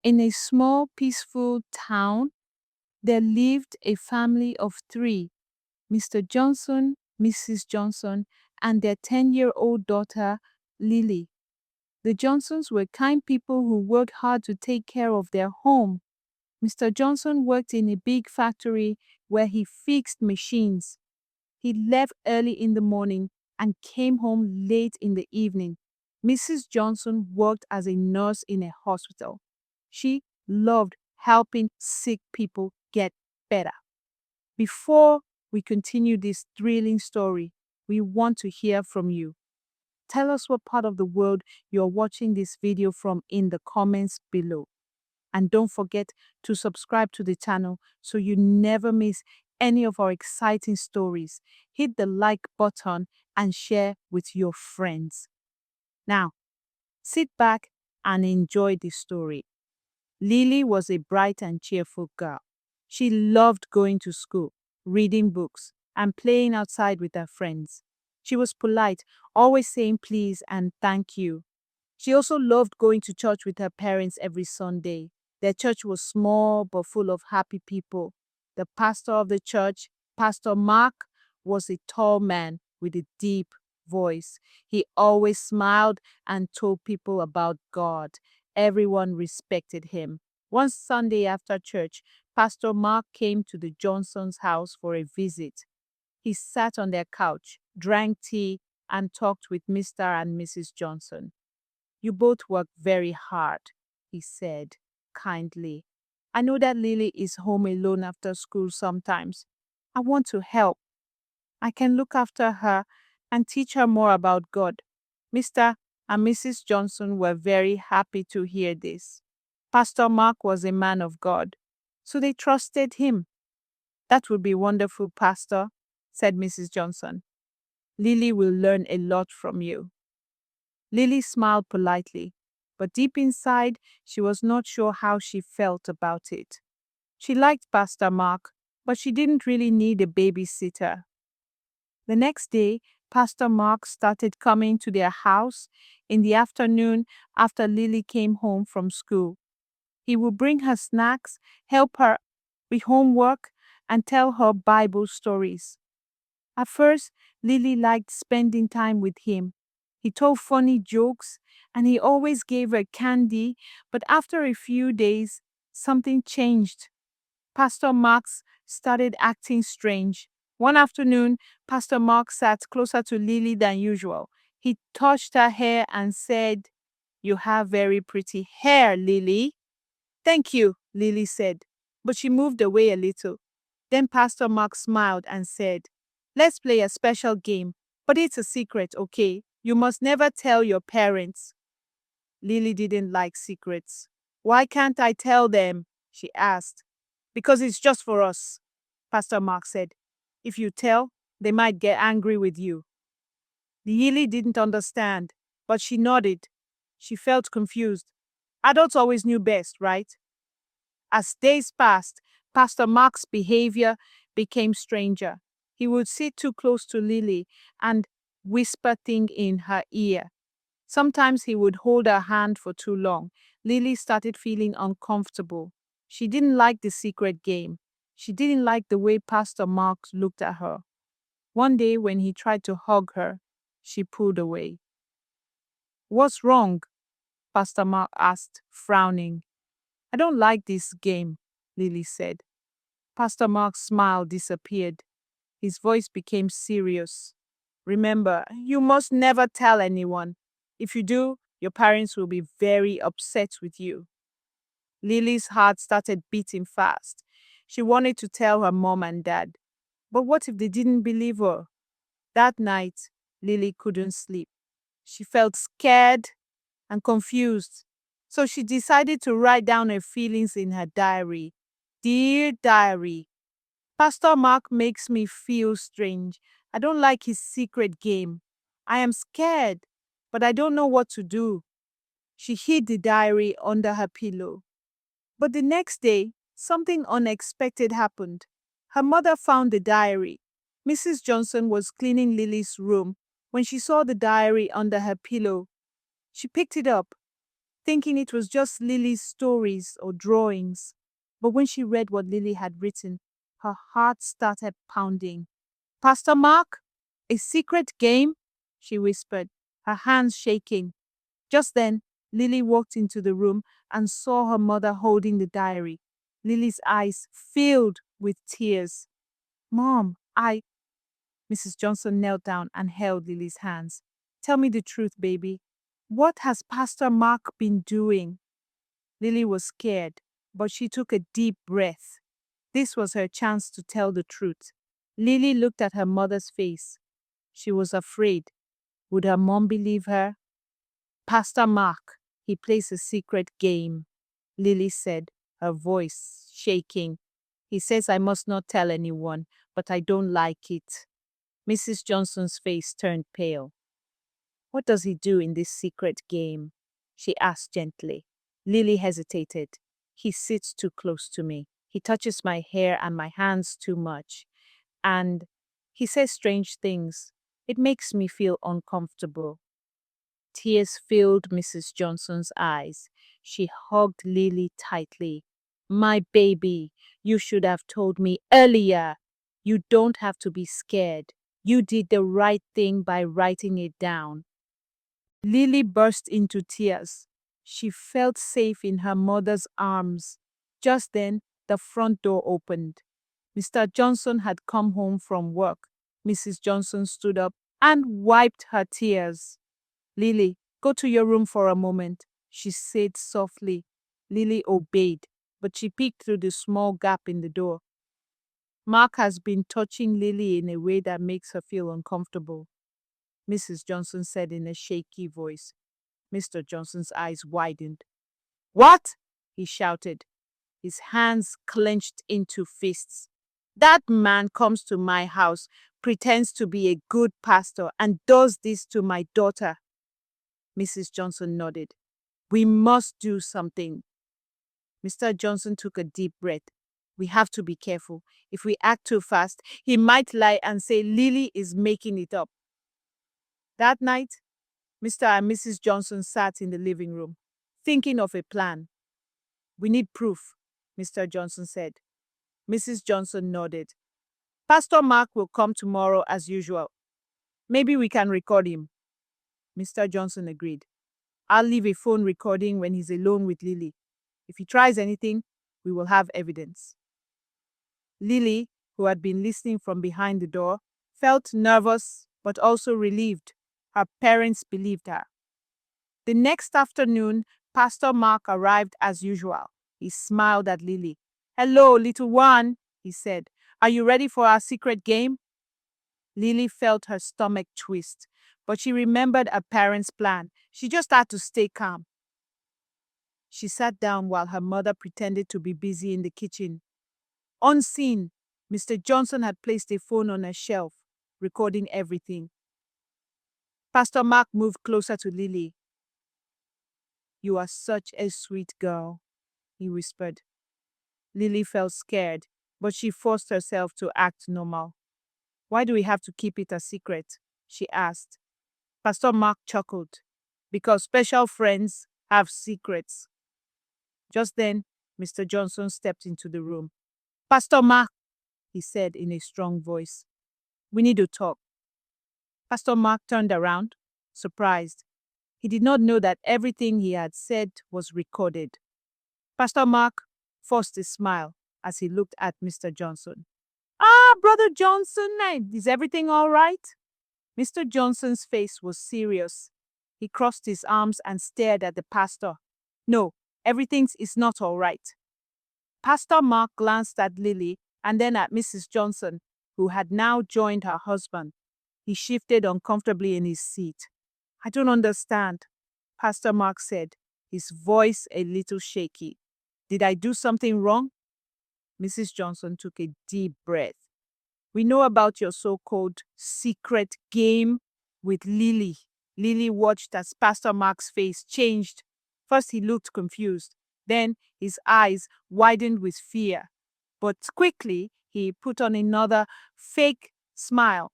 In a small, peaceful town, there lived a family of three: Mr. Johnson, Mrs. Johnson, and their 10-year-old daughter, Lily. The Johnsons were kind people who worked hard to take care of their home. Mr. Johnson worked in a big factory where he fixed machines. He left early in the morning and came home late in the evening. Mrs. Johnson worked as a nurse in a hospital. She loved helping sick people get better. Before we continue this thrilling story, we want to hear from you. Tell us what part of the world you're watching this video from in the comments below. And don't forget to subscribe to the channel so you never miss any of our exciting stories. Hit the like button and share with your friends. Now, sit back and enjoy the story. Lily was a bright and cheerful girl. She loved going to school, reading books, and playing outside with her friends. She was polite, always saying please and thank you. She also loved going to church with her parents every Sunday. Their church was small but full of happy people. The pastor of the church, Pastor Mark, was a tall man with a deep voice. He always smiled and told people about God. Everyone respected him. One Sunday after church, Pastor Mark came to the Johnsons' house for a visit. He sat on their couch, drank tea, and talked with Mr. and Mrs. Johnson. "You both work very hard," he said kindly. "I know that Lily is home alone after school sometimes. I want to help. I can look after her and teach her more about God." Mr. and Mrs. Johnson were very happy to hear this. Pastor Mark was a man of God, so they trusted him. "That would be wonderful, Pastor," said Mrs. Johnson. "Lily will learn a lot from you." Lily smiled politely, but deep inside, she was not sure how she felt about it. She liked Pastor Mark, but she didn't really need a babysitter. The next day, Pastor Mark started coming to their house in the afternoon after Lily came home from school. He would bring her snacks, help her with homework, and tell her Bible stories. At first, Lily liked spending time with him. He told funny jokes and he always gave her candy, but after a few days, something changed. Pastor Marx started acting strange. One afternoon, Pastor Mark sat closer to Lily than usual. He touched her hair and said, "You have very pretty hair, Lily." "Thank you," Lily said, but she moved away a little. Then Pastor Mark smiled and said, "Let's play a special game, but it's a secret, okay? You must never tell your parents." Lily didn't like secrets. "Why can't I tell them?" she asked. "Because it's just for us," Pastor Mark said. "If you tell, they might get angry with you." Lily didn't understand, but she nodded. She felt confused. Adults always knew best, right? As days passed, Pastor Mark's behavior became stranger. He would sit too close to Lily and whisper things in her ear. Sometimes he would hold her hand for too long. Lily started feeling uncomfortable. She didn't like the secret game. She didn't like the way Pastor Mark looked at her. One day when he tried to hug her, she pulled away. "What's wrong?" Pastor Mark asked, frowning. "I don't like this game," Lily said. Pastor Mark's smile disappeared. His voice became serious. "Remember, you must never tell anyone. If you do, your parents will be very upset with you." Lily's heart started beating fast. She wanted to tell her mom and dad. But what if they didn't believe her? That night, Lily couldn't sleep. She felt scared and confused. So she decided to write down her feelings in her diary. "Dear Diary, Pastor Mark makes me feel strange. I don't like his secret game. I am scared, but I don't know what to do." She hid the diary under her pillow. But the next day, something unexpected happened. Her mother found the diary. Mrs. Johnson was cleaning Lily's room when she saw the diary under her pillow. She picked it up. thinking it was just Lily's stories or drawings. But when she read what Lily had written, her heart started pounding. Pastor Mark, a secret game? She whispered, her hands shaking. Just then, Lily walked into the room and saw her mother holding the diary. Lily's eyes filled with tears. Mom, Mrs. Johnson knelt down and held Lily's hands. Tell me the truth, baby. What has Pastor Mark been doing? Lily was scared, but she took a deep breath. This was her chance to tell the truth. Lily looked at her mother's face. She was afraid. Would her mom believe her? Pastor Mark, he plays a secret game, Lily said, her voice shaking. He says I must not tell anyone, but I don't like it. Mrs. Johnson's face turned pale. What does he do in this secret game? She asked gently. Lily hesitated. He sits too close to me. He touches my hair and my hands too much. And he says strange things. It makes me feel uncomfortable. Tears filled Mrs. Johnson's eyes. She hugged Lily tightly. My baby, you should have told me earlier. You don't have to be scared. You did the right thing by writing it down. Lily burst into tears. She felt safe in her mother's arms. Just then, the front door opened. Mr. Johnson had come home from work. Mrs. Johnson stood up and wiped her tears. Lily, go to your room for a moment, she said softly. Lily obeyed, but she peeked through the small gap in the door. Mark has been touching Lily in a way that makes her feel uncomfortable, Mrs. Johnson said in a shaky voice. Mr. Johnson's eyes widened. What? He shouted, his hands clenched into fists. That man comes to my house, pretends to be a good pastor, and does this to my daughter. Mrs. Johnson nodded. We must do something. Mr. Johnson took a deep breath. We have to be careful. If we act too fast, he might lie and say Lily is making it up. That night, Mr. and Mrs. Johnson sat in the living room, thinking of a plan. We need proof, Mr. Johnson said. Mrs. Johnson nodded. Pastor Mark will come tomorrow as usual. Maybe we can record him. Mr. Johnson agreed. I'll leave a phone recording when he's alone with Lily. If he tries anything, we will have evidence. Lily, who had been listening from behind the door, felt nervous but also relieved. Her parents believed her. The next afternoon, Pastor Mark arrived as usual. He smiled at Lily. Hello, little one, he said. Are you ready for our secret game? Lily felt her stomach twist, but she remembered her parents' plan. She just had to stay calm. She sat down while her mother pretended to be busy in the kitchen. Unseen, Mr. Johnson had placed a phone on a shelf, recording everything. Pastor Mark moved closer to Lily. You are such a sweet girl, he whispered. Lily felt scared, but she forced herself to act normal. Why do we have to keep it a secret? She asked. Pastor Mark chuckled. Because special friends have secrets. Just then, Mr. Johnson stepped into the room. Pastor Mark, he said in a strong voice. We need to talk. Pastor Mark turned around, surprised. He did not know that everything he had said was recorded. Pastor Mark forced a smile as he looked at Mr. Johnson. Brother Johnson, is everything all right? Mr. Johnson's face was serious. He crossed his arms and stared at the pastor. No, everything is not all right. Pastor Mark glanced at Lily and then at Mrs. Johnson, who had now joined her husband. He shifted uncomfortably in his seat. I don't understand, Pastor Mark said, his voice a little shaky. Did I do something wrong? Mrs. Johnson took a deep breath. We know about your so-called secret game with Lily. Lily watched as Pastor Mark's face changed. First he looked confused. Then his eyes widened with fear. But quickly he put on another fake smile.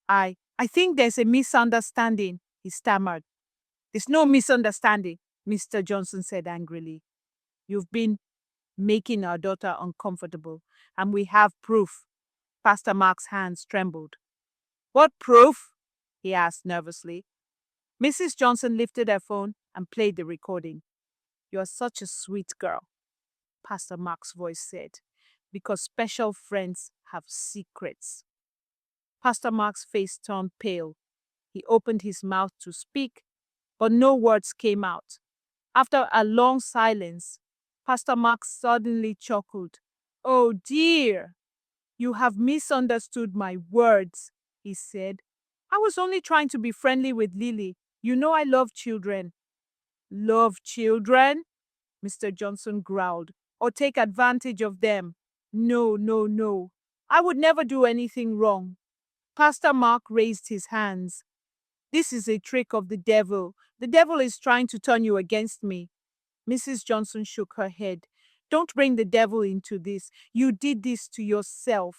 I think there's a misunderstanding, he stammered. There's no misunderstanding. Mr. Johnson said angrily. You've been making our daughter uncomfortable, and we have proof. Pastor Mark's hands trembled. What proof? He asked nervously. Mrs. Johnson lifted her phone and played the recording. You're such a sweet girl, Pastor Mark's voice said, because special friends have secrets. Pastor Mark's face turned pale. He opened his mouth to speak, but no words came out. After a long silence, Pastor Mark suddenly chuckled. Oh dear, you have misunderstood my words, he said. I was only trying to be friendly with Lily. You know I love children. Love children? Mr. Johnson growled. Or take advantage of them? No, no, no. I would never do anything wrong. Pastor Mark raised his hands. This is a trick of the devil. The devil is trying to turn you against me. Mrs. Johnson shook her head. Don't bring the devil into this. You did this to yourself.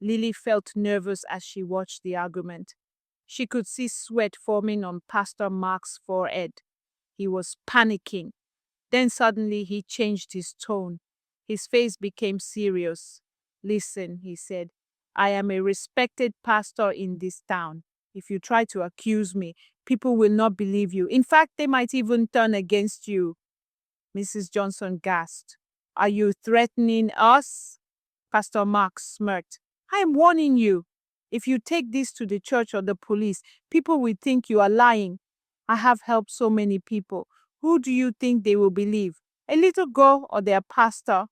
Lily felt nervous as she watched the argument. She could see sweat forming on Pastor Mark's forehead. He was panicking. Then suddenly he changed his tone. His face became serious. Listen, he said, I am a respected pastor in this town. If you try to accuse me, people will not believe you. In fact, they might even turn against you. Mrs. Johnson gasped. Are you threatening us? Pastor Mark smirked. I am warning you. If you take this to the church or the police, people will think you are lying. I have helped so many people. Who do you think they will believe? A little girl or their pastor?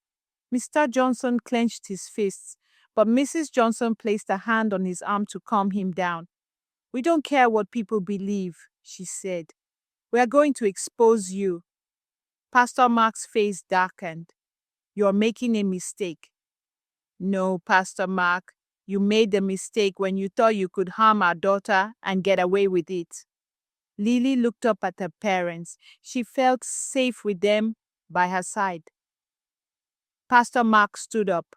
Mr. Johnson clenched his fists, but Mrs. Johnson placed a hand on his arm to calm him down. We don't care what people believe, she said. We are going to expose you. Pastor Mark's face darkened. You're making a mistake. No, Pastor Mark, you made the mistake when you thought you could harm our daughter and get away with it. Lily looked up at her parents. She felt safe with them by her side. Pastor Mark stood up.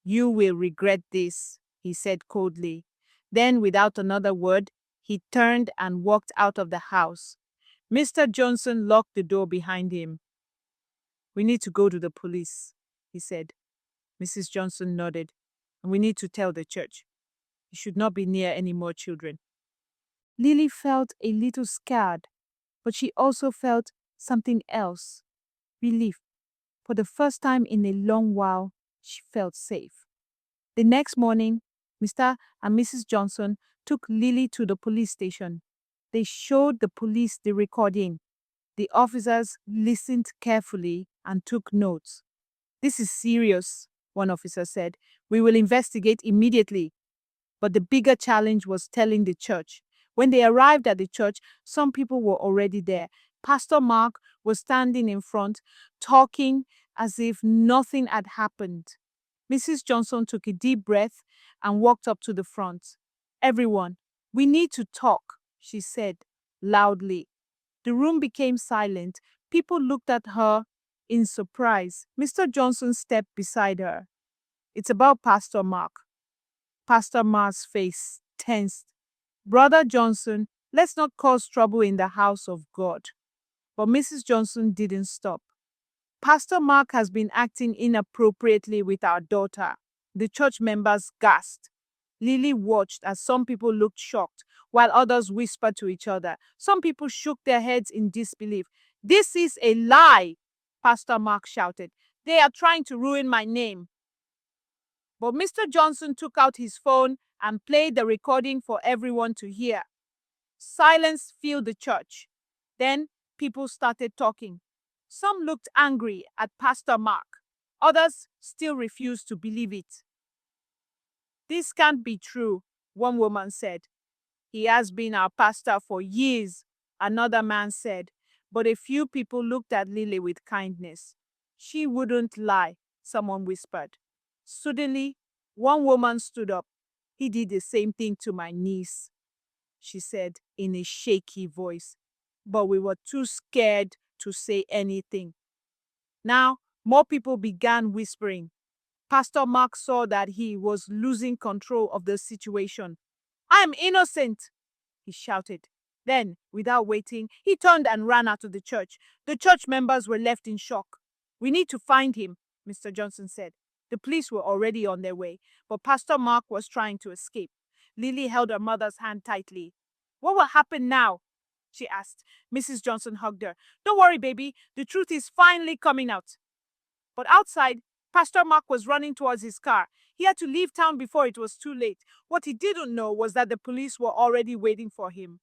You will regret this, he said coldly. Then, without another word, he turned and walked out of the house. Mr. Johnson locked the door behind him. We need to go to the police, he said. Mrs. Johnson nodded. And we need to tell the church. You should not be near any more children. Lily felt a little scared, but she also felt something else. Relief. For the first time in a long while, she felt safe. The next morning, Mr. and Mrs. Johnson took Lily to the police station. They showed the police the recording. The officers listened carefully and took notes. This is serious, one officer said. We will investigate immediately. But the bigger challenge was telling the church. When they arrived at the church, some people were already there. Pastor Mark was standing in front, talking as if nothing had happened. Mrs. Johnson took a deep breath and walked up to the front. Everyone, we need to talk, she said loudly. The room became silent. People looked at her in surprise. Mr. Johnson stepped beside her. It's about Pastor Mark. Pastor Mark's face tensed. Brother Johnson, let's not cause trouble in the house of God. But Mrs. Johnson didn't stop. Pastor Mark has been acting inappropriately with our daughter. The church members gasped. Lily watched as some people looked shocked, while others whispered to each other. Some people shook their heads in disbelief. This is a lie, Pastor Mark shouted. They are trying to ruin my name. But Mr. Johnson took out his phone and played the recording for everyone to hear. Silence filled the church. Then people started talking. Some looked angry at Pastor Mark. Others still refused to believe it. This can't be true, one woman said. He has been our pastor for years, another man said. But a few people looked at Lily with kindness. She wouldn't lie, someone whispered. Suddenly, one woman stood up. He did the same thing to my niece, she said in a shaky voice. But we were too scared to say anything. Now, more people began whispering. Pastor Mark saw that he was losing control of the situation. I am innocent, he shouted. Then, without waiting, he turned and ran out of the church. The church members were left in shock. "We need to find him," Mr. Johnson said. The police were already on their way, but Pastor Mark was trying to escape. Lily held her mother's hand tightly. "What will happen now?" she asked. Mrs. Johnson hugged her. "Don't worry, baby. The truth is finally coming out." But outside, Pastor Mark was running towards his car. He had to leave town before it was too late. What he didn't know was that the police were already waiting for him.